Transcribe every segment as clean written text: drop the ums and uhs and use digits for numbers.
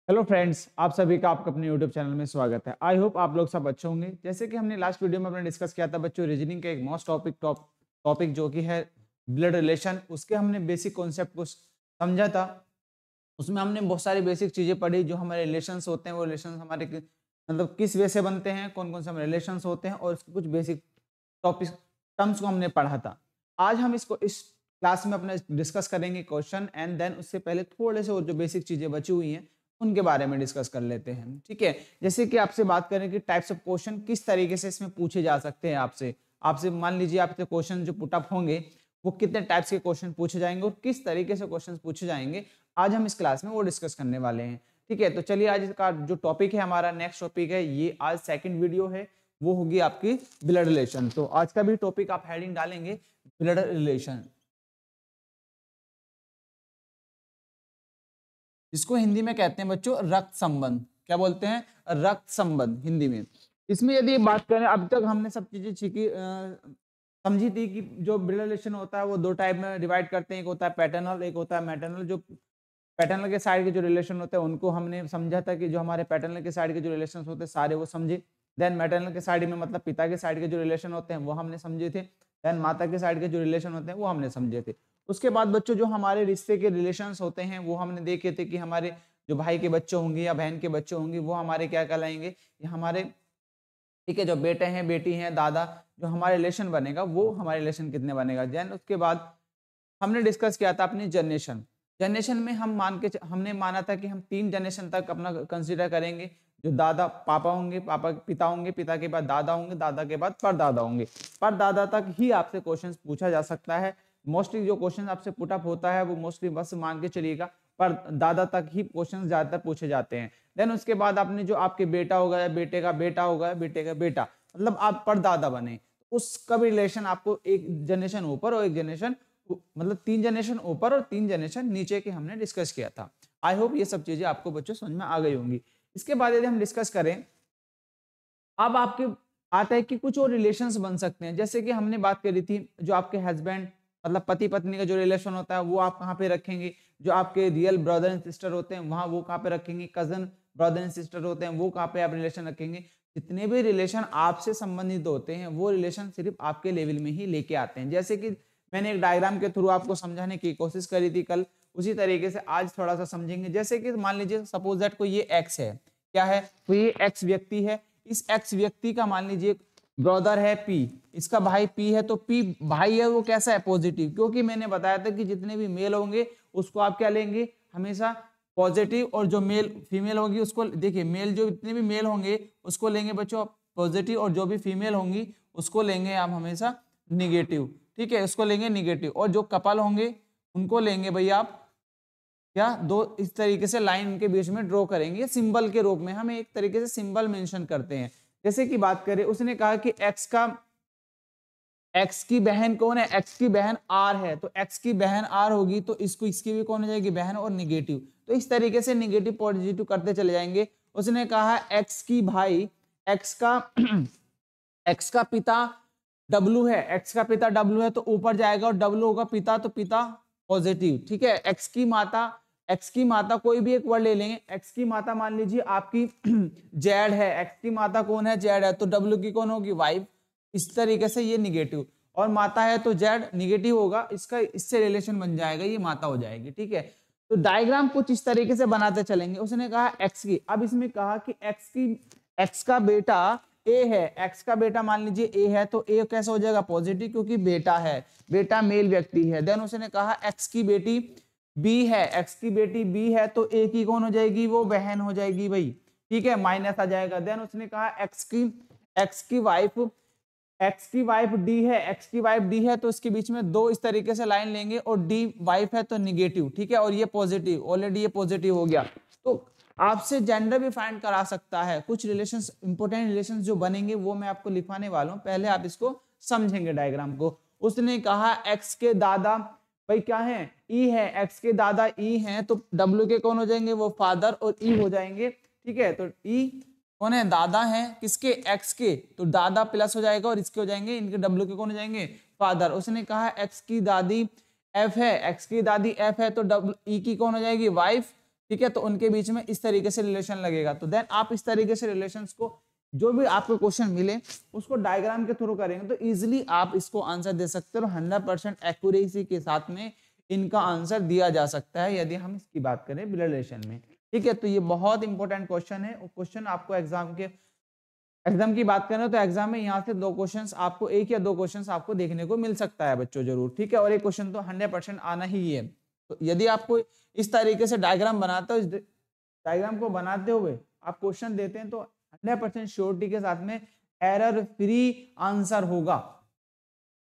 Hello friends, आप सभी का आपका अपने यूट्यूब चैनल में स्वागत है। आई होप आप लोग सब अच्छे होंगे। जैसे कि हमने लास्ट वीडियो में अपने डिस्कस किया था बच्चों, रीजनिंग का एक मोस्ट टॉपिक जो कि है ब्लड रिलेशन, उसके हमने बेसिक कॉन्सेप्ट को समझा था। उसमें हमने बहुत सारी बेसिक चीजें पढ़ी, जो हमारे रिलेशंस होते हैं वो रिलेशंस हमारे मतलब किस वे से बनते हैं, कौन कौन से हमारे रिलेशंस होते हैं, और उसके कुछ बेसिक टॉपिक टर्म्स को हमने पढ़ा था। आज हम इसको इस क्लास में अपना डिस्कस करेंगे क्वेश्चन, एंड देन उससे पहले थोड़े से और जो बेसिक चीजें बची हुई हैं उनके बारे में डिस्कस कर लेते हैं। ठीक है, जैसे कि आपसे बात करें कि टाइप्स ऑफ क्वेश्चन किस तरीके से इसमें पूछे जा सकते हैं। आपसे आपसे मान लीजिए आपसे क्वेश्चन जो पुटअप होंगे वो कितने टाइप्स के क्वेश्चन पूछे जाएंगे और किस तरीके से क्वेश्चन पूछे जाएंगे, आज हम इस क्लास में वो डिस्कस करने वाले हैं। ठीक है, तो चलिए आज का जो टॉपिक है, हमारा नेक्स्ट टॉपिक है, ये आज सेकंड वीडियो है, वो होगी आपकी ब्लड रिलेशन। तो आज का भी टॉपिक आप हेडिंग डालेंगे ब्लड रिलेशन, जिसको हिंदी में कहते हैं बच्चों रक्त संबंध। क्या बोलते हैं? रक्त संबंध हिंदी में। इसमें यदि बात करें, अब तक हमने सब चीजें सीखी समझी थी कि जो ब्लड रिलेशन होता है वो दो टाइप में डिवाइड करते हैं, एक होता है पैटर्नल, एक होता है मैटरनल। जो पैटर्नल के साइड के जो रिलेशन होते हैं उनको हमने समझा था कि जो हमारे पैटर्नल के साइड के जो रिलेशन होते हैं सारे वो समझे। देन मैटरनल के साइड में मतलब पिता के साइड के जो रिलेशन होते हैं वो हमने समझे थे। देन माता के साइड के जो रिलेशन होते हैं वो हमने समझे थे। उसके बाद बच्चों जो हमारे रिश्ते के रिलेशंस होते हैं वो हमने देखे थे कि हमारे जो भाई के बच्चे होंगे या बहन के बच्चे होंगे वो हमारे क्या कहलाएंगे, ये हमारे, ठीक है, जो बेटे हैं बेटी हैं दादा, जो हमारे रिलेशन बनेगा वो हमारे रिलेशन कितने बनेगा। देन उसके बाद हमने डिस्कस किया था अपनी जनरेशन। जनरेशन में हमने माना था कि हम 3 जनरेशन तक अपना कंसीडर करेंगे। जो दादा पापा होंगे, पापा पिता होंगे, पिता के बाद दादा होंगे, दादा के बाद परदादा होंगे। परदादा तक ही आपसे क्वेश्चन पूछा जा सकता है। मोस्टली जो क्वेश्चन आपसे पुटअप होता है वो मोस्टली बस मान के चलिएगा पर दादा तक ही क्वेश्चन ज्यादातर पूछे जाते हैं। देन उसके बाद आपने जो आपके बेटा होगा या बेटे का बेटा होगा या बेटे का बेटा, मतलब आप परदादा बने, उसका भी रिलेशन आपको एक जनरेशन ऊपर और एक जनरेशन मतलब 3 जनरेशन ऊपर और 3 जनरेशन नीचे के हमने डिस्कस किया था। आई होप ये सब चीजें आपको बच्चों समझ में आ गई होंगी। इसके बाद यदि हम डिस्कस करें, अब आपके आता है कि कुछ और रिलेशंस बन सकते हैं। जैसे कि हमने बात करी थी जो आपके हस्बैंड मतलब पति पत्नी का जो रिलेशन होता है वो आप कहाँ पे रखेंगे। जो आपके रियल ब्रदर एंड सिस्टर होते हैं वहां वो कहाँ पे रखेंगे। कजन ब्रदर एंड सिस्टर होते हैं वो कहाँ पे आप रिलेशन रखेंगे। जितने भी रिलेशन आपसे संबंधित होते हैं वो रिलेशन सिर्फ आपके लेवल में ही लेके आते हैं। जैसे कि मैंने एक डायग्राम के थ्रू आपको समझाने की कोशिश करी थी कल, उसी तरीके से आज थोड़ा सा समझेंगे। जैसे कि मान लीजिए सपोज दैट कोई ये एक्स है, क्या है, तो ये एक्स व्यक्ति है। इस एक्स व्यक्ति का मान लीजिए ब्रदर है पी, इसका भाई पी है, तो पी भाई है वो कैसा है, पॉजिटिव। क्योंकि मैंने बताया था कि जितने भी मेल होंगे उसको आप क्या लेंगे, हमेशा पॉजिटिव, और जो मेल फीमेल होगी उसको, देखिए मेल जो जितने भी मेल होंगे उसको लेंगे बच्चों पॉजिटिव, और जो भी फीमेल होंगी उसको लेंगे आप हमेशा निगेटिव। ठीक है, उसको लेंगे निगेटिव। और जो कपल होंगे उनको लेंगे भैया आप क्या, दो इस तरीके से लाइन उनके बीच में ड्रॉ करेंगे सिंबल के रूप में। हम एक तरीके से सिंबल मेंशन करते हैं। जैसे कि बात करें, उसने कहा कि एक्स की बहन कौन है, एक्स की बहन आर है, तो एक्स की बहन आर होगी तो इसको इसकी भी कौन हो जाएगी, बहन, और निगेटिव। तो इस तरीके से निगेटिव पॉजिटिव करते चले जाएंगे। उसने कहा एक्स की भाई, एक्स का एक्स का पिता डब्लू है, एक्स का पिता डब्लू है तो ऊपर जाएगा और डब्लू होगा पिता, तो पिता पॉजिटिव। ठीक है, एक्स की माता कोई भी एक वर्ड ले लेंगे। एक्स की माता मान लीजिए आपकी जेड है, एक्स की माता कौन है, जेड है, तो डब्लू की कौन होगी, वाइफ। इस तरीके से ये निगेटिव, और माता है तो जेड निगेटिव होगा, इसका इससे रिलेशन बन जाएगा, ये माता हो जाएगी। ठीक है, तो डायग्राम कुछ इस तरीके से बनाते चलेंगे। उसने कहा एक्स की, अब इसमें कहा कि एक्स का बेटा ए है, एक्स का बेटा मान लीजिए ए है, तो ए कैसा हो जाएगा, पॉजिटिव, क्योंकि बेटा है, बेटा मेल व्यक्ति है। देन उसने कहा एक्स की बेटी बी है, एक्स की बेटी बी है, तो ए की कौन हो जाएगी, वो बहन हो जाएगी भाई। ठीक है, माइनस आ जाएगा। देन उसने कहा एक्स की वाइफ डी है, एक्स की वाइफ डी है, तो इसके बीच में दो इस तरीके से लाइन लेंगे, और डी वाइफ है तो निगेटिव। ठीक है, और ये पॉजिटिव, ऑलरेडी ये पॉजिटिव हो गया। तो आपसे जेंडर भी फाइंड करा सकता है। कुछ रिलेशंस, इंपॉर्टेंट रिलेशंस जो बनेंगे वो मैं आपको लिखवाने वाला हूं, पहले आप इसको समझेंगे डायग्राम को। उसने कहा एक्स के दादा भाई क्या है, ई है, एक्स के दादा ई हैं, तो डब्ल्यू के कौन हो जाएंगे, वो फादर, और ई हो जाएंगे। ठीक है, तो ई कौन है, दादा है, किसके, एक्स के, तो दादा प्लस हो जाएगा और इसके हो जाएंगे, इनके डब्ल्यू के कौन हो जाएंगे, फादर। उसने कहा एक्स की दादी एफ है, एक्स की दादी एफ है, तो डब्ल्यू ई की कौन हो जाएगी, वाइफ। ठीक है, तो उनके बीच में इस तरीके से रिलेशन लगेगा। तो देन आप इस तरीके से रिलेशंस को, जो भी आपको क्वेश्चन मिले उसको डायग्राम के थ्रू करेंगे तो इजीली आप इसको आंसर दे सकते हो। 100% एक्यूरेसी के साथ में इनका आंसर दिया जा सकता है यदि हम इसकी बात करें ब्लड रिलेशन में। ठीक है, तो ये बहुत इंपॉर्टेंट क्वेश्चन है। क्वेश्चन आपको एग्जाम की बात करें तो एग्जाम में यहाँ से 2 क्वेश्चंस आपको, 1 या 2 क्वेश्चंस आपको देखने को मिल सकता है बच्चों जरूर। ठीक है, और एक क्वेश्चन तो 100% आना ही है। तो यदि आपको इस तरीके से डायग्राम बनाते हो, इस डायग्राम को बनाते हुए आप क्वेश्चन देते हैं तो 100% श्योरिटी के साथ में एरर फ्री आंसर होगा।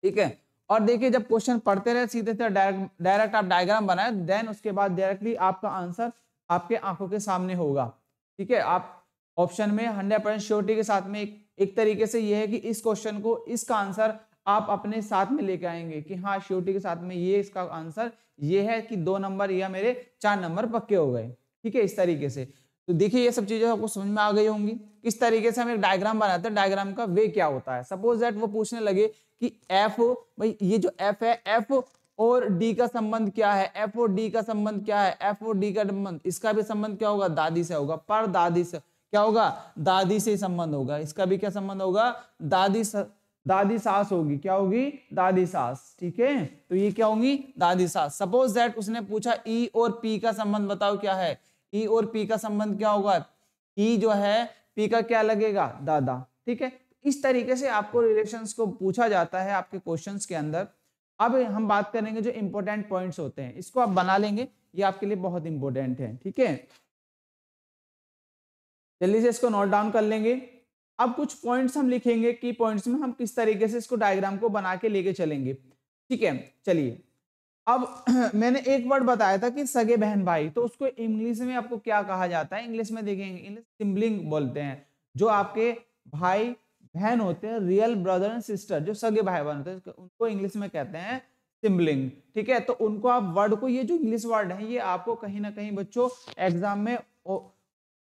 ठीक है, और देखिए जब क्वेश्चन पढ़ते रहे सीधे से डायरेक्ट आप डायग्राम बनाए, देन उसके बाद डायरेक्टली आपका आंसर आपके आंखों के सामने होगा। ठीक है, आप ऑप्शन में 100% श्योरिटी के साथ में एक तरीके से ये है कि इस क्वेश्चन को, इसका आंसर आप अपने साथ में लेके आएंगे कि हाँ श्योरिटी के साथ में ये इसका आंसर ये है कि 2 नंबर या मेरे 4 नंबर पक्के हो गए। ठीक है, इस तरीके से। तो देखिए ये सब चीजें आपको समझ में आ गई होंगी। किस तरीके से हम एक डायग्राम बनाते हैं, डायग्राम का वे क्या होता है। सपोज दैट वो पूछने लगे कि एफ, भाई ये जो एफ है, एफ और डी का संबंध क्या है, एफ और डी का संबंध क्या है, एफ और डी का संबंध, इसका भी संबंध क्या होगा, दादी से होगा। पर दादी से क्या होगा, दादी से संबंध होगा। इसका भी क्या संबंध होगा, दादी सास होगी। क्या होगी, दादी सास। ठीक है, तो ये क्या होंगी, दादी सास। सपोज दैट उसने पूछा ई और पी का संबंध बताओ क्या है, ई और पी का संबंध क्या होगा, ई जो है पी का क्या लगेगा, दादा। ठीक है, इस तरीके से आपको रिलेशंस को पूछा जाता है आपके क्वेश्चंस के अंदर। अब हम बात करेंगे जो इंपॉर्टेंट पॉइंट्स होते हैं, इसको आप बना लेंगे, ये आपके लिए बहुत इंपॉर्टेंट है। ठीक है, जल्दी से इसको नोट डाउन कर लेंगे। अब कुछ पॉइंट्स हम लिखेंगे, की पॉइंट्स में हम किस तरीके से इसको डायग्राम को बना के लेके चलेंगे। ठीक है, चलिए। अब मैंने एक वर्ड बताया था कि सगे बहन भाई, तो उसको इंग्लिश में आपको क्या कहा जाता है, इंग्लिश में देखेंगे, इंग्लिश सिबलिंग बोलते हैं। जो आपके भाई बहन होते हैं, रियल ब्रदर एंड सिस्टर, जो सगे भाई बहन होते हैं, उनको इंग्लिश में कहते हैं सिबलिंग। ठीक है, तो उनको आप वर्ड को, ये जो इंग्लिश वर्ड है ये आपको कहीं ना कहीं बच्चों एग्जाम में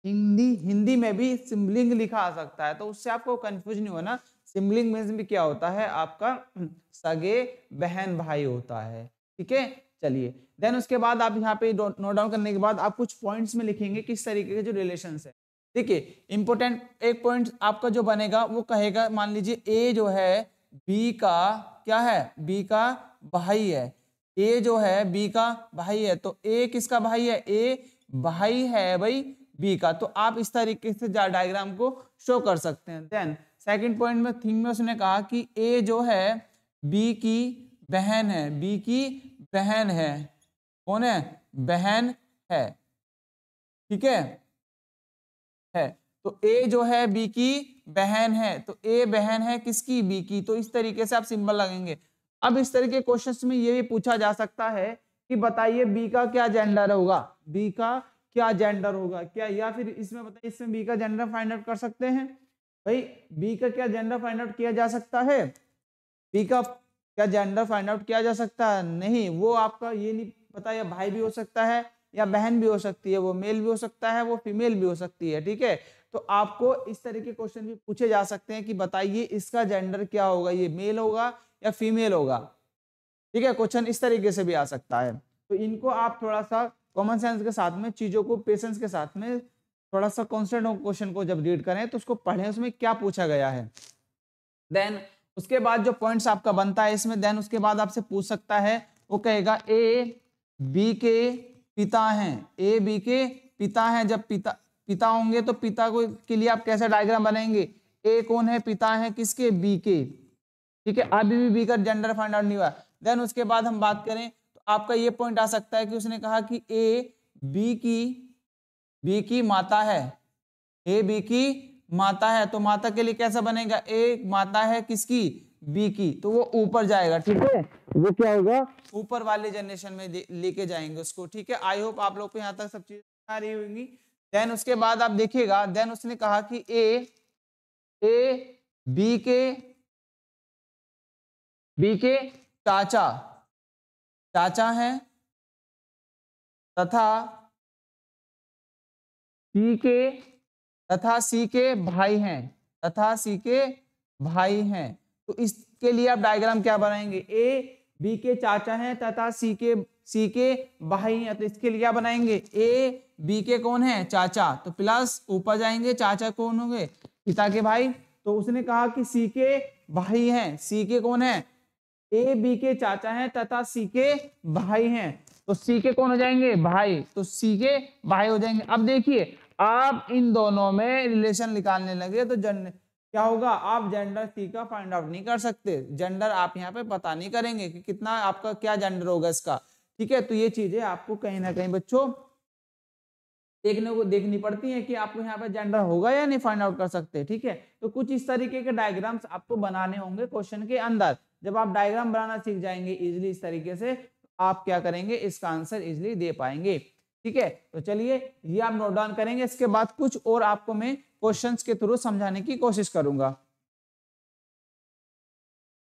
हिंदी में भी सिबलिंग लिखा आ सकता है, तो उससे आपको कंफ्यूज नहीं होना। सिबलिंग मींस भी क्या होता है, आपका सगे बहन भाई होता है। ठीक है, चलिए। देन उसके बाद आप यहाँ पे नोट डाउन करने के बाद आप कुछ पॉइंट्स में लिखेंगे किस तरीके के जो रिलेशंस है। देखिए इंपॉर्टेंट एक पॉइंट आपका जो बनेगा वो कहेगा, मान लीजिए ए जो है बी का क्या है, बी का भाई है। ए जो है बी का भाई है, तो ए किसका भाई है, ए भाई है भाई बी का। तो आप इस तरीके से डायग्राम को शो कर सकते हैं। देन सेकंड पॉइंट में थिंग में उसने कहा कि ए जो है बी की बहन है, बी की बहन है। कौन है, बहन है। ठीक है, तो ए जो है बी की बहन है, तो ए बहन है किसकी, बी की। तो इस तरीके से आप सिंबल लगेंगे। अब इस तरह के क्वेश्चंस में ये भी पूछा जा सकता है कि बताइए बी का क्या जेंडर होगा, बी का क्या जेंडर होगा क्या, या फिर इसमें बताइए, इसमें बी का जेंडर फाइंड आउट कर सकते हैं। भाई बी का क्या जेंडर फाइंड आउट किया जा सकता है, बी का क्या जेंडर फाइंड आउट किया जा सकता है, नहीं। वो आपका ये नहीं पता, या भाई भी हो सकता है या बहन भी हो सकती है, वो मेल भी हो सकता है, वो फीमेल भी हो सकती है। ठीक है, तो आपको इस तरह के क्वेश्चन भी पूछे जा सकते हैं कि बताइए इसका जेंडर क्या होगा, ये मेल होगा या फीमेल होगा। ठीक है, क्वेश्चन इस तरीके से भी आ सकता है। तो इनको आप थोड़ा सा कॉमन सेंस के साथ में, चीजों को पेशेंस के साथ में, थोड़ा सा कॉन्सेंट्रेट क्वेश्चन को जब रीड करें तो उसको पढ़ें, उसमें क्या पूछा गया है। देन उसके बाद जो पॉइंट्स आपका बनता है इसमें, देन उसके बाद आपसे पूछ सकता है, वो कहेगा ए बी के पिता हैं, ए बी के पिता हैं। जब पिता होंगे तो पिता को के लिए आप कैसे डायग्राम बनाएंगे, ए कौन है, पिता है किसके, बी के। ठीक है, अभी भी बी का जेंडर फाइंड आउट नहीं हुआ। देन उसके बाद हम बात करें तो आपका ये पॉइंट आ सकता है कि उसने कहा कि ए बी की माता है, ए बी की माता है, तो माता के लिए कैसा बनेगा, ए माता है किसकी, बी की, तो वो ऊपर जाएगा। ठीक है, वो क्या होगा, ऊपर वाले जनरेशन में लेके जाएंगे उसको। ठीक है, आई होप आप लोग को यहाँ तक सब चीजें आ रही होंगी। देन उसके बाद आप देखिएगा, देन उसने कहा कि ए बी के चाचा हैं तथा सी के भाई हैं, तो इसके लिए आप डायग्राम क्या बनाएंगे, ए बी के चाचा हैं तथा सी सी के भाई हैं, तो इसके लिए क्या बनाएंगे, ए बी के कौन है, चाचा, तो प्लस ऊपर जाएंगे, चाचा कौन होंगे, पिता के भाई। तो उसने कहा कि सी के भाई हैं, सी के कौन है, ए बी के चाचा हैं तथा सी के भाई हैं, तो सी के कौन हो जाएंगे, भाई, तो सी के भाई हो जाएंगे। अब देखिए आप इन दोनों में रिलेशन निकालने लगे तो क्या होगा, आप जेंडर सी का फाइंड आउट नहीं कर सकते, जेंडर आप यहाँ पे पता नहीं करेंगे कि कितना आपका क्या जेंडर होगा इसका, ठीक है। तो ये चीजें आपको कहीं ना कहीं बच्चों देखनी पड़ती है कि आपको यहाँ पे जेंडर होगा या नहीं फाइंड आउट कर सकते, ठीक है। तो कुछ इस तरीके के डायग्राम्स आपको बनाने होंगे क्वेश्चन के अंदर। जब आप डायग्राम बनाना सीख जाएंगे इजिली इस तरीके से, आप क्या करेंगे, इसका आंसर इजिली दे पाएंगे, ठीक है। तो चलिए ये आप नोट डाउन करेंगे, इसके बाद कुछ और आपको मैं क्वेश्चंस के थ्रू समझाने की कोशिश करूंगा।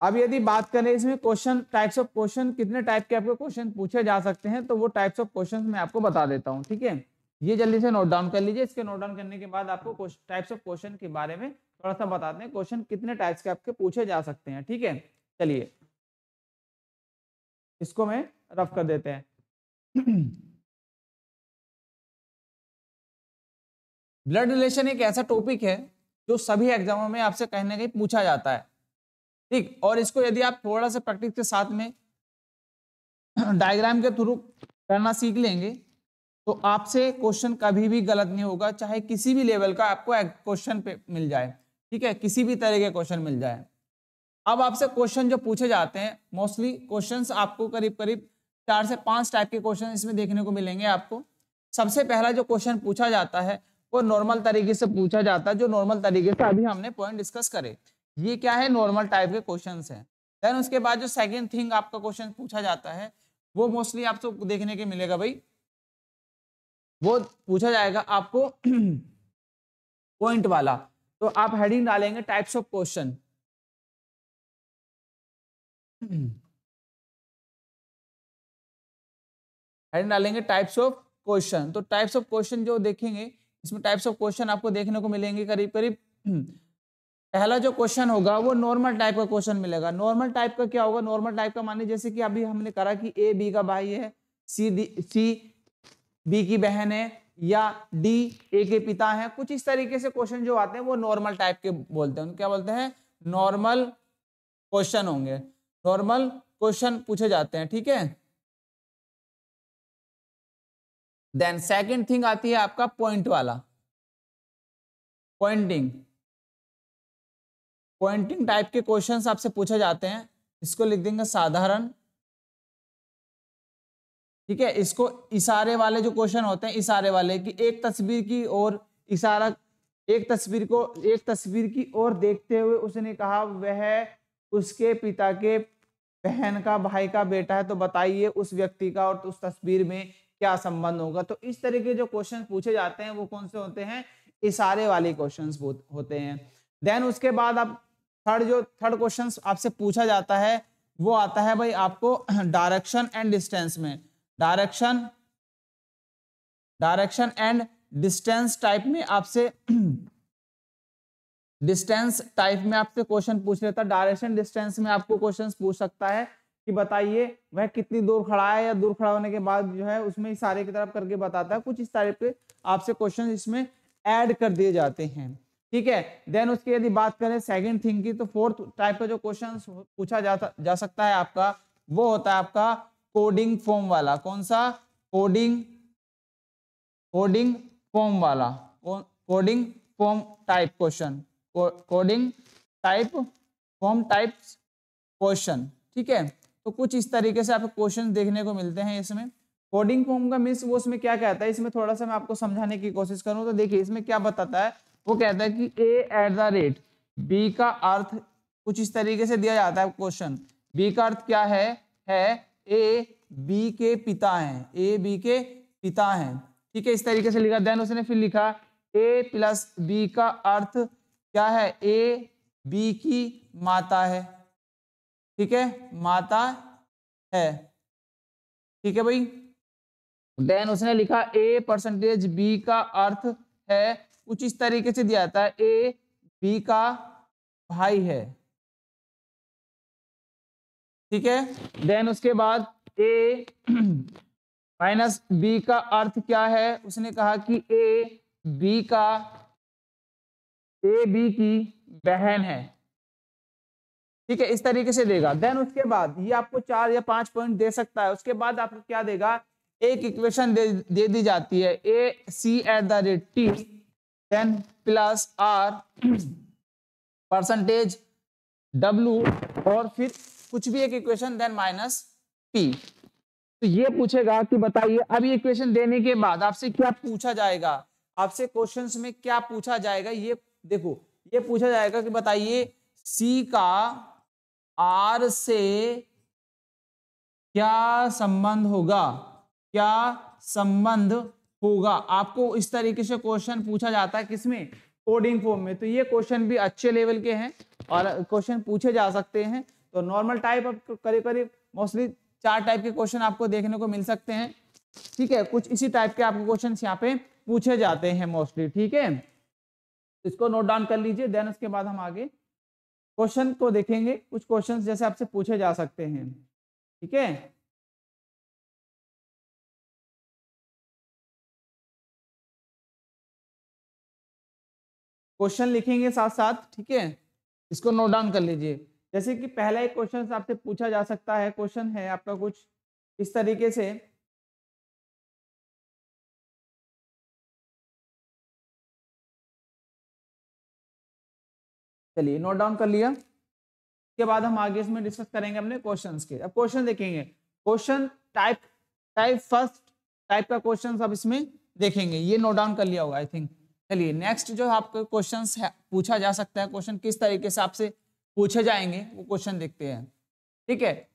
अब यदि बात करें इसमें क्वेश्चन टाइप्स ऑफ क्वेश्चन, कितने टाइप के आपको क्वेश्चन पूछे जा सकते हैं, तो वो टाइप्स ऑफ क्वेश्चन मैं आपको बता देता हूं, ठीक है। ये जल्दी से नोट डाउन कर लीजिए। इसके नोट डाउन करने के बाद आपको टाइप्स ऑफ क्वेश्चन के बारे में थोड़ा सा बताते हैं, क्वेश्चन कितने टाइप्स के आपके पूछे जा सकते हैं, ठीक है। चलिए इसको मैं रफ कर देते हैं। ब्लड रिलेशन एक ऐसा टॉपिक है जो सभी एग्जामों में आपसे कहीं ना कहीं पूछा जाता है, ठीक। और इसको यदि आप थोड़ा सा प्रैक्टिस के साथ में डायग्राम के थ्रू करना सीख लेंगे तो आपसे क्वेश्चन कभी भी गलत नहीं होगा, चाहे किसी भी लेवल का आपको क्वेश्चन पे मिल जाए, ठीक है, किसी भी तरह के क्वेश्चन मिल जाए। अब आपसे क्वेश्चन जो पूछे जाते हैं, मोस्टली क्वेश्चंस आपको करीब करीब 4 से 5 टाइप के क्वेश्चन इसमें देखने को मिलेंगे आपको। सबसे पहला जो क्वेश्चन पूछा जाता है वो नॉर्मल तरीके से पूछा जाता है, जो नॉर्मल तरीके से अभी हमने पॉइंट डिस्कस करे, ये क्या है, नॉर्मल टाइप के क्वेश्चंस हैं। देन उसके बाद जो सेकंड थिंग आपका क्वेश्चन पूछा जाता है वो मोस्टली आपको देखने के मिलेगा भाई, वो पूछा जाएगा आपको पॉइंट वाला। तो आप हेडिंग डालेंगे टाइप्स ऑफ क्वेश्चन, हेडिंग डालेंगे टाइप्स ऑफ क्वेश्चन। तो टाइप्स ऑफ क्वेश्चन जो देखेंगे इसमें टाइप्स ऑफ क्वेश्चन आपको देखने को मिलेंगे करीब करीब। पहला जो क्वेश्चन होगा वो नॉर्मल टाइप का क्वेश्चन मिलेगा। नॉर्मल टाइप का क्या होगा, नॉर्मल टाइप का माने जैसे कि अभी हमने करा कि ए बी का भाई है, सी बी की बहन है, या डी ए के पिता है, कुछ इस तरीके से क्वेश्चन जो आते हैं वो नॉर्मल टाइप के बोलते हैं, क्या बोलते हैं, नॉर्मल क्वेश्चन होंगे, नॉर्मल क्वेश्चन पूछे जाते हैं, ठीक है। देन सेकंड थिंग आती है आपका पॉइंट वाला, पॉइंटिंग टाइप के क्वेश्चंस आपसे पूछे जाते हैं। इसको लिख देंगे साधारण, ठीक है। इसको इशारे वाले जो क्वेश्चन होते हैं, इशारे वाले कि एक तस्वीर की ओर इशारा, एक तस्वीर की ओर देखते हुए उसने कहा वह उसके पिता के बहन का भाई का बेटा है, तो बताइए उस व्यक्ति का और उस तस्वीर में क्या संबंध होगा। तो इस तरह के जो क्वेश्चन पूछे जाते हैं वो कौन से होते हैं, इशारे वाले क्वेश्चंस होते हैं। देन उसके बाद अब थर्ड क्वेश्चन आपसे पूछा जाता है वो आता है भाई आपको डायरेक्शन एंड डिस्टेंस में, डायरेक्शन एंड डिस्टेंस टाइप में आपसे डिस्टेंस टाइप में आपसे क्वेश्चन पूछ लेता है। डायरेक्शन डिस्टेंस में आपको क्वेश्चन पूछ सकता है कि बताइए वह कितनी दूर खड़ा है, या दूर खड़ा होने के बाद जो है उसमें इशारे की तरफ करके बताता है। कुछ इस तरह पे आपसे क्वेश्चन इसमें ऐड कर दिए जाते हैं, ठीक है। देन उसकी यदि बात करें सेकंड थिंग की, तो फोर्थ टाइप का जो क्वेश्चन पूछा जा सकता है आपका वो होता है आपका कोडिंग फॉर्म वाला। कौन सा, कोडिंग फॉर्म वाला, coding form type question, coding type form types question, ठीक है। तो कुछ इस तरीके से आपको क्वेश्चन देखने को मिलते हैं इसमें। कोडिंग फॉर्म का मीन्स वो उसमें क्या कहता है, इसमें थोड़ा सा मैं आपको समझाने की कोशिश करूं तो देखिए इसमें क्या बताता है। वो कहता है कि a @ b का अर्थ कुछ इस तरीके से दिया जाता है क्वेश्चन। b का अर्थ क्या है a b के पिता हैं, a b के पिता हैं, ठीक है, इस तरीके से लिखा। देन उसने फिर लिखा a + b का अर्थ क्या है, a b की माता है, ठीक है, माता है, ठीक है भाई। देन उसने लिखा a% b का अर्थ है, कुछ इस तरीके से दिया जाता है a b का भाई है, ठीक है। देन उसके बाद ए माइनस बी का अर्थ क्या है? उसने कहा कि ए बी की बहन है। ठीक है, इस तरीके से देगा। देन उसके बाद ये आपको 4 या 5 पॉइंट दे सकता है। उसके बाद आपको क्या देगा? एक इक्वेशन दे दी जाती है, A C at the rate T then plus R percentage W और फिर कुछ भी एक इक्वेशन देन माइनस पी। तो ये पूछेगा कि बताइए, अब ये इक्वेशन देने के बाद आपसे क्या पूछा जाएगा? आपसे क्वेश्चंस में क्या पूछा जाएगा? ये देखो, ये पूछा जाएगा कि बताइए सी का आर से क्या संबंध होगा? क्या संबंध होगा? आपको इस तरीके से क्वेश्चन पूछा जाता है, किसमें? कोडिंग फॉर्म में। तो ये क्वेश्चन भी अच्छे लेवल के हैं और क्वेश्चन पूछे जा सकते हैं। तो नॉर्मल टाइप अब करीब करीब मोस्टली 4 टाइप के क्वेश्चन आपको देखने को मिल सकते हैं। ठीक है, कुछ इसी टाइप के आपको क्वेश्चन यहाँ पे पूछे जाते हैं मोस्टली। ठीक है, इसको नोट डाउन कर लीजिए। देन उसके बाद हम आगे क्वेश्चन को देखेंगे। कुछ क्वेश्चन जैसे आपसे पूछे जा सकते हैं। ठीक है, क्वेश्चन लिखेंगे साथ साथ। ठीक है, इसको नोट डाउन कर लीजिए। जैसे कि पहला एक क्वेश्चन आपसे पूछा जा सकता है। क्वेश्चन है आपका कुछ इस तरीके से, चलिए नोट डाउन कर लिया। के बाद हम आगे इसमें डिस्कस करेंगे अपने क्वेश्चंस के। अब क्वेश्चन देखेंगे। क्वेश्चन टाइप फर्स्ट टाइप का क्वेश्चन अब इसमें देखेंगे। ये नोट डाउन कर लिया होगा आई थिंक। चलिए नेक्स्ट जो आपको क्वेश्चंस है पूछा जा सकता है, क्वेश्चन किस तरीके से आपसे पूछे जाएंगे वो क्वेश्चन देखते हैं। ठीक है,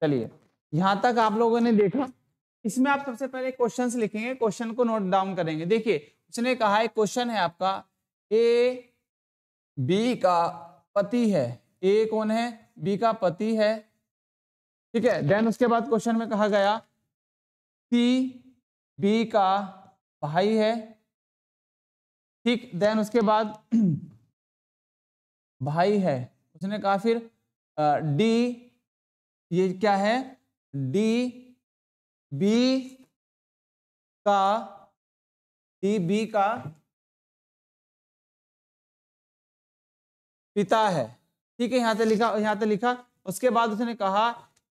चलिए यहां तक आप लोगों ने देखा। इसमें आप सबसे पहले क्वेश्चंस लिखेंगे, क्वेश्चन को नोट डाउन करेंगे। देखिए उसने कहा है, क्वेश्चन है आपका ए बी का पति है। ए कौन है? बी का पति है। ठीक है, देन उसके बाद क्वेश्चन में कहा गया सी बी का भाई है। ठीक, देन उसके बाद भाई है, उसने कहा फिर डी, ये क्या है? डी बी का पिता है। ठीक है, यहां तक लिखा। उसके बाद उसने कहा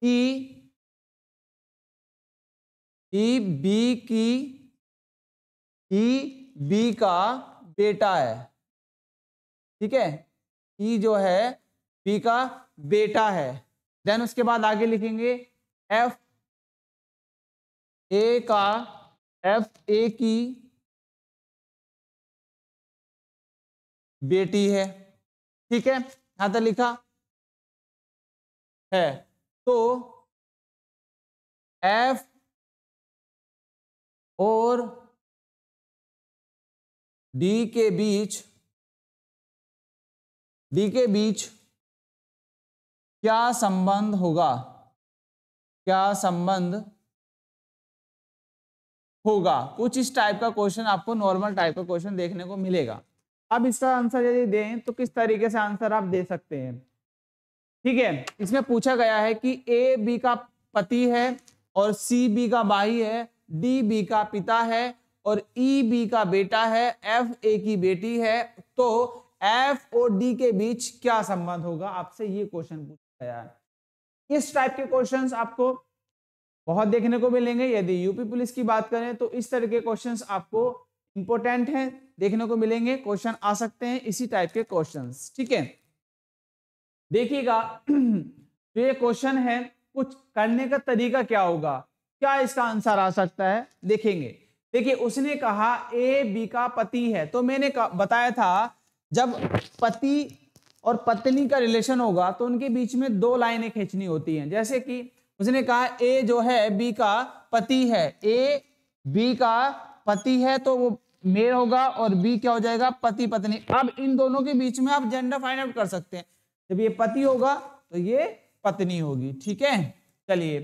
ई बी का बेटा है। ठीक है, ई जो है बी का बेटा है। देन उसके बाद आगे लिखेंगे एफ ए की बेटी है। ठीक है, यहां तक लिखा है। तो एफ और डी के बीच क्या संबंध होगा? क्या संबंध होगा? कुछ इस टाइप का क्वेश्चन आपको नॉर्मल टाइप का क्वेश्चन देखने को मिलेगा। अब इसका आंसर यदि दें तो किस तरीके से आंसर आप दे सकते हैं? ठीक है, इसमें पूछा गया है कि ए बी का पति है और सी बी का भाई है, डी बी का पिता है और ई बी का बेटा है, एफ ए की बेटी है। तो एफ और डी के बीच क्या संबंध होगा? आपसे ये क्वेश्चन पूछा गया है। इस टाइप के क्वेश्चंस आपको बहुत देखने को मिलेंगे। यदि यूपी पुलिस की बात करें तो इस तरह के क्वेश्चंस आपको इंपॉर्टेंट हैं, देखने को मिलेंगे। क्वेश्चन आ सकते हैं इसी टाइप के क्वेश्चंस। ठीक है, देखिएगा जो ये क्वेश्चन है, कुछ करने का तरीका क्या होगा, क्या इसका आंसर आ सकता है, देखेंगे। देखिए उसने कहा ए बी का पति है, तो मैंने बताया था जब पति और पत्नी का रिलेशन होगा तो उनके बीच में 2 लाइनें खींचनी होती हैं। जैसे कि उसने कहा ए जो है बी का पति है, ए बी का पति है तो वो मेल होगा और बी क्या हो जाएगा, पति पत्नी। अब इन दोनों के बीच में आप जेंडर फाइंड आउट कर सकते हैं। जब ये पति होगा तो ये पत्नी होगी, ठीक है। चलिए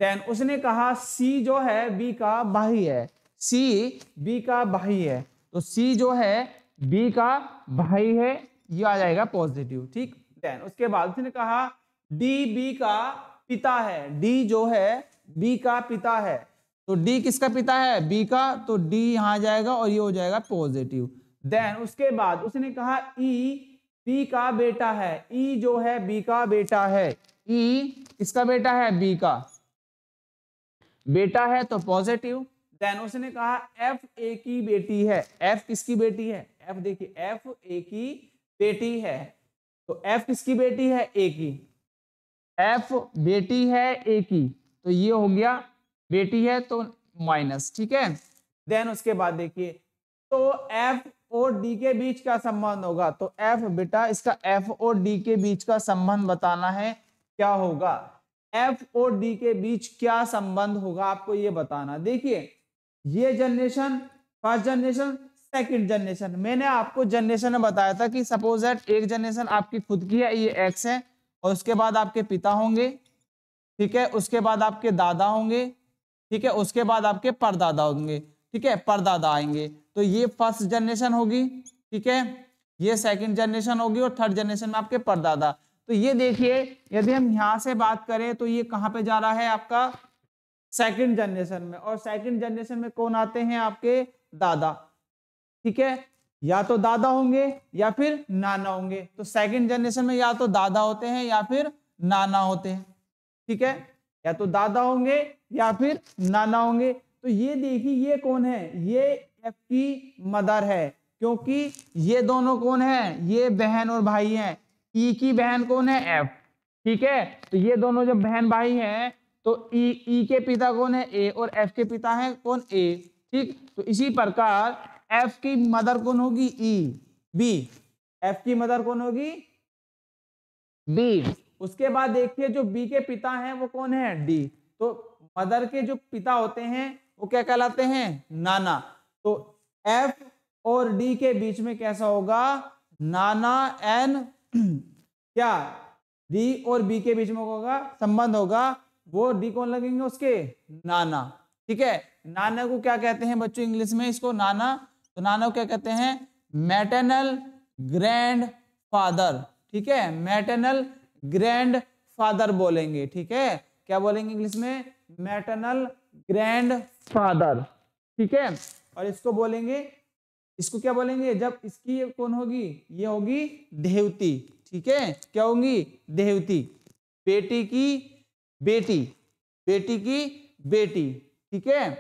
देन उसने कहा सी जो है बी का भाई है, सी बी का भाई है, तो सी जो है बी का भाई है, ये आ जाएगा पॉजिटिव, ठीक। देन उसके बाद उसने कहा डी बी का पिता है, डी जो है बी का पिता है, तो डी किसका पिता है, बी का, तो डी यहां आ जाएगा और ये हो जाएगा पॉजिटिव। देन उसके बाद उसने कहा ई बी का बेटा है, ई जो है बी का बेटा है, ई किसका बेटा है, बी का बेटा है तो पॉजिटिव। देन उसने कहा एफ ए की बेटी है, एफ किसकी बेटी है, एफ देखिए एफ ए की बेटी है, तो एफ किसकी बेटी है, ए की, एफ बेटी है ए की, तो ये हो गया बेटी है तो माइनस, ठीक है। देन उसके बाद देखिए तो एफ और डी के बीच का संबंध होगा, तो एफ बेटा इसका एफ और डी के बीच का संबंध बताना है, क्या होगा, एफ और डी के बीच क्या संबंध होगा आपको ये बताना। देखिए ये generation first generation second generation, मैंने आपको जनरेशन में बताया था कि सपोज दैट एक जनरेशन आपकी खुद की है, ये एक्स है, और उसके बाद आपके पिता होंगे, ठीक है, उसके बाद आपके दादा होंगे, ठीक है, उसके बाद आपके परदादा होंगे, ठीक है, परदादा आएंगे, तो ये फर्स्ट जनरेशन होगी, ठीक है, ये सेकंड जनरेशन होगी और थर्ड जनरेशन में आपके परदादा। तो ये देखिए यदि हम यहां से बात करें तो ये कहां पे जा रहा है, आपका सेकंड जनरेशन में, और सेकंड जनरेशन में कौन आते हैं, आपके दादा, ठीक है, या तो दादा होंगे या फिर नाना होंगे, तो सेकंड जनरेशन में या तो दादा होते हैं या फिर नाना होते हैं, ठीक है, या तो दादा होंगे या फिर नाना होंगे। तो ये देखिए ये कौन है, ये एफ की मदर है, क्योंकि ये दोनों कौन है, ये बहन और भाई हैं, ई की बहन कौन है, एफ, ठीक है, तो ये दोनों जब बहन भाई हैं तो ई के पिता कौन है, ए, और एफ के पिता है कौन, ए, ठीक। तो इसी प्रकार एफ की मदर कौन होगी, ई, बी, एफ की मदर कौन होगी, बी। उसके बाद देखिए जो बी के पिता हैं वो कौन है, डी, तो मदर के जो पिता होते हैं वो क्या कहलाते हैं, नाना, तो एफ और डी के बीच में कैसा होगा, नाना एन क्या, डी और बी के बीच में होगा संबंध होगा, वो डी कौन लगेंगे, उसके नाना, ठीक है। नाना को क्या कहते हैं बच्चों इंग्लिश में, इसको नाना, तो नाना को क्या कहते हैं, मैटरनल ग्रैंड फादर, ठीक है, मैटरनल ग्रैंड फादर बोलेंगे, ठीक है, क्या बोलेंगे इंग्लिश में, मैटरनल ग्रैंड फादर, ठीक है। और इसको बोलेंगे, इसको क्या बोलेंगे, जब इसकी कौन होगी, ये होगी देवती, ठीक है, क्या होंगी, देवती, बेटी की बेटी, बेटी की बेटी, ठीक है।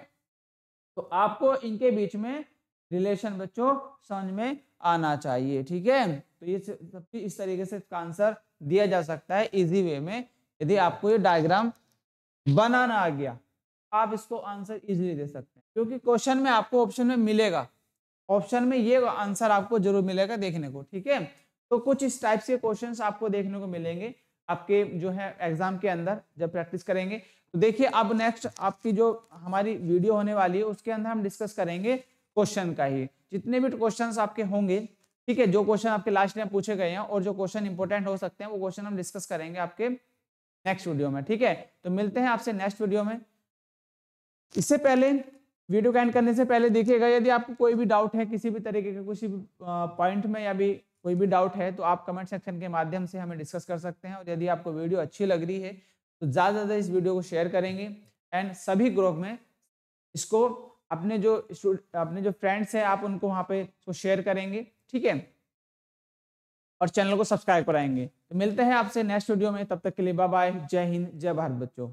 तो आपको इनके बीच में रिलेशन बच्चों समझ में आना चाहिए, ठीक है। तो ये सब इस तरीके से इसका आंसर दिया जा सकता है इजी वे में, यदि आपको ये डायग्राम बनाना आ गया आप इसको आंसर इजीली दे सकते हैं, क्योंकि क्वेश्चन में आपको ऑप्शन में मिलेगा, ऑप्शन में ये आंसर आपको जरूर मिलेगा देखने को, ठीक है। तो कुछ इस टाइप के क्वेश्चंस आपको देखने को मिलेंगे आपके जो है एग्जाम के अंदर जब प्रैक्टिस करेंगे। तो देखिए अब नेक्स्ट आपकी जो हमारी वीडियो होने वाली है उसके अंदर हम डिस्कस करेंगे क्वेश्चन का ही, जितने भी क्वेश्चंस आपके होंगे, ठीक है, जो क्वेश्चन आपके लास्ट टाइम पूछे गए हैं और जो क्वेश्चन इंपॉर्टेंट हो सकते हैं वो क्वेश्चन हम डिस्कस करेंगे आपके नेक्स्ट वीडियो में, ठीक है। तो मिलते हैं आपसे नेक्स्ट वीडियो में। इससे पहले वीडियो का एंड करने से पहले देखिएगा यदि आपको कोई भी डाउट है किसी भी तरीके का, किसी भी पॉइंट में या भी कोई भी डाउट है तो आप कमेंट सेक्शन के माध्यम से हमें डिस्कस कर सकते हैं। और यदि आपको वीडियो अच्छी लग रही है तो ज़्यादा से ज़्यादा इस वीडियो को शेयर करेंगे एंड सभी ग्रुप में इसको अपने जो फ्रेंड्स हैं आप उनको वहाँ पे इसको शेयर करेंगे, ठीक है, और चैनल को सब्सक्राइब कराएंगे। तो मिलते हैं आपसे नेक्स्ट वीडियो में, तब तक के लिए बाय बाय, जय हिंद, जय भारत बच्चों।